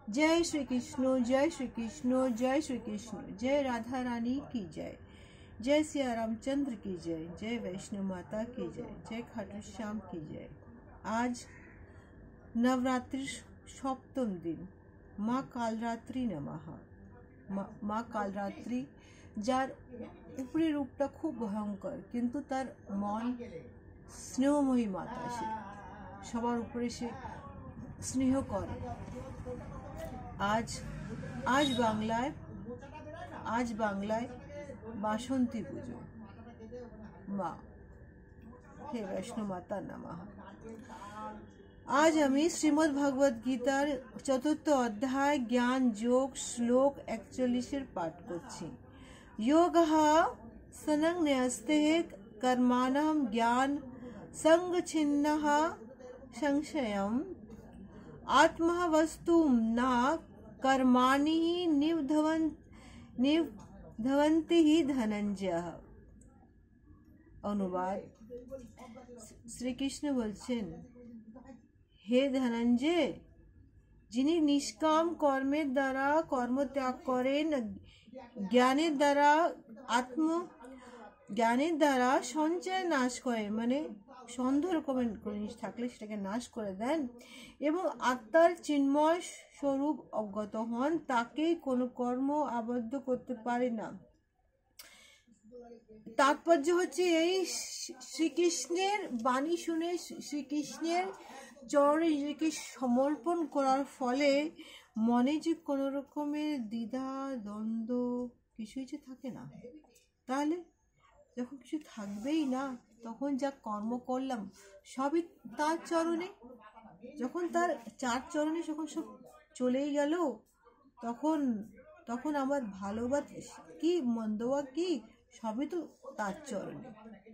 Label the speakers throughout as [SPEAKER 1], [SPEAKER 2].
[SPEAKER 1] जय श्री कृष्ण, जय श्री कृष्ण, जय श्री कृष्ण। जय राधा रानी की जय, जय सिया रामचंद्र की जय, जय वैष्णो माता की जय, जय खाटू श्याम की जय। आज नवरात्रि सप्तम दिन, माँ कालरात्रि नमः। माँ कालरात्रि जार উপরি রূপটা খুব ভয়ঙ্কর, কিন্তু তার মন স্নেহময়ী মাতা। সে সবার উপরে সে স্নেহ করে। আজ আজ বাংলায় বাসন্তী পুজো। মা হে বৈষ্ণো মাতা নমঃ। आज আমি শ্রীমদ্ ভগবদ গীতার ৪র্থ অধ্যায় জ্ঞান যোগ শ্লোক ৪১ পাঠ করছি। योगः संन्यस्तेः कर्माणां ज्ञान संगच्छिन्नः संशयम् आत्मा वस्तु न कर्माणि निबध्नन्ति हि धनंजय। অনুবাদ, শ্রীকৃষ্ণ বলছেন, হে ধনঞ্জয়, যিনি নিষ্কাম কর্মের দ্বারা কর্মত্যাগ করেন, জ্ঞানের দ্বারা সঞ্চয় নাশ করেন, মানে সন্দেহ রকমের জিনিস থাকলে সেটাকে নাশ করে দেন, এবং আত্মার চিন্ময় স্বরূপ অবগত হন, তাকেই কোনো কর্ম আবদ্ধ করতে পারে না। তাৎপর্য হচ্ছে এই, শ্রীকৃষ্ণের বাণী শুনে শ্রীকৃষ্ণের চরণে নিজেকে সমর্পণ করার ফলে মনে যে কোনো রকমের দ্বিধা দ্বন্দ্ব কিছুই যে থাকে না। তাহলে যখন কিছু থাকবেই না, তখন যা কর্ম করলাম সবই তার চরণে। যখন তার চার চরণে যখন সব চলেই গেল, তখন আমার ভালো বা কি মন্দ বা কি সবই তো তার চরণে।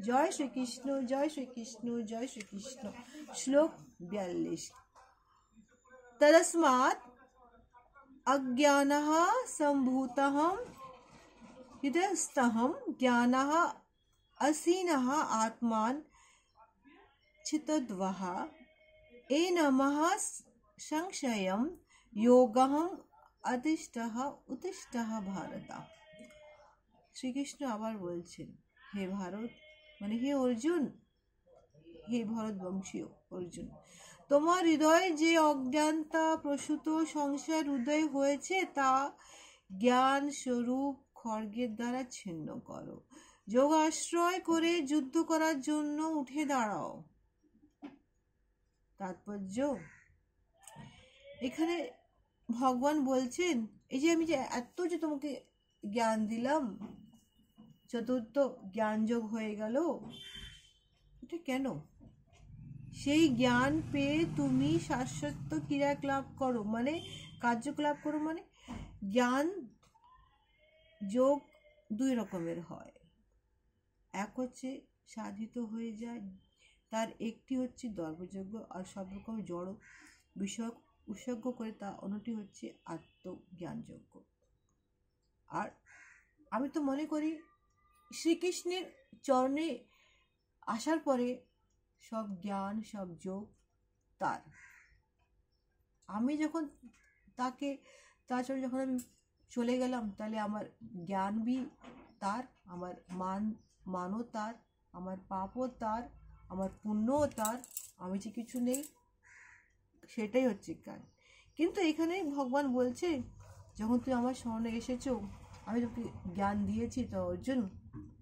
[SPEAKER 1] জয় শ্রীকৃষ্ণ, জয় শ্রীকৃষ্ণ, জয় শ্রীকৃষ্ণ। শ্লোক ৪২। তদস্মাৎ अज्ञानः सम्भूतः हृदयस्थः ज्ञानः असीनः आत्मान चित्तद्वः एनमः संशयं योगः उत्तिष्ठः भारत। শ্রীকৃষ্ণ আবার বলছেন, হে ভারত, মানে হে অর্জুন, হে ভরত বংশীয় অর্জুন, তোমার হৃদয়ে যে অজ্ঞানতা প্রসূত সংশয়ের উদয় হয়েছে তা জ্ঞান স্বরূপ খড়গের দ্বারা ছিন্ন করো। যোগ আশ্রয় করে যুদ্ধ করার জন্য উঠে দাঁড়াও। তাৎপর্য, এখানে ভগবান বলছেন, এই যে আমি যে এত যে তোমাকে জ্ঞান দিলাম, চতুর্থ জ্ঞান যোগ হয়ে গেল, এটা কেন? সেই জ্ঞান পেয়ে তুমি শাশ্বত ক্রিয়াকলাপ করো, মানে কার্যকলাপ করো। মানে জ্ঞান যোগ দুই রকমের হয়। এক হচ্ছে সাধিত হয়ে যায়, তার একটি হচ্ছে দর্ভযজ্ঞ, আর সব রকম জড় বিষয়ক উৎসর্গ করে, তা অন্যটি হচ্ছে আত্মজ্ঞানযজ্ঞ। আর আমি তো মনে করি শ্রীকৃষ্ণের চরণে আসার পরে সব জ্ঞান সব যোগ তার। আমি যখন তার চরণে যখন আমি চলে গেলাম, তাহলে আমার জ্ঞান বি তার, আমার মানও তার, আমার পাপও তার, আমার পুণ্যও তার, আমি যে কিছু নেই সেটাই হচ্ছে জ্ঞান। কিন্তু এখানে ভগবান বলছে, যখন তুমি আমার শরণে এসেছো, আমি তোকে জ্ঞান দিয়েছি, তো অর্জুন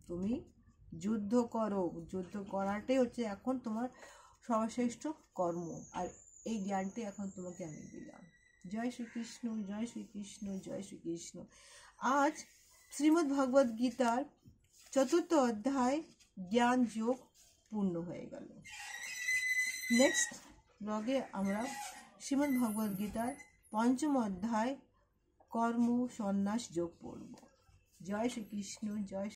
[SPEAKER 1] তুমি যুদ্ধ করো। যুদ্ধ করাটাই হচ্ছে এখন তোমার সর্বশ্রেষ্ঠ কর্ম, আর এই জ্ঞানটি এখন তোমাকে আমি দিলাম। জয় শ্রীকৃষ্ণ, জয় শ্রীকৃষ্ণ, জয় শ্রীকৃষ্ণ। আজ শ্রীমদ্ ভগবদ গীতার ৪র্থ অধ্যায় জ্ঞান যোগ পূর্ণ হয়ে গেল। নেক্সট ব্লগে আমরা শ্রীমদ্ ভগবদ গীতার ৫ম অধ্যায় কর্ম সন্ন্যাস যোগ পড়ব। জয় শ্রীকৃষ্ণ, জয়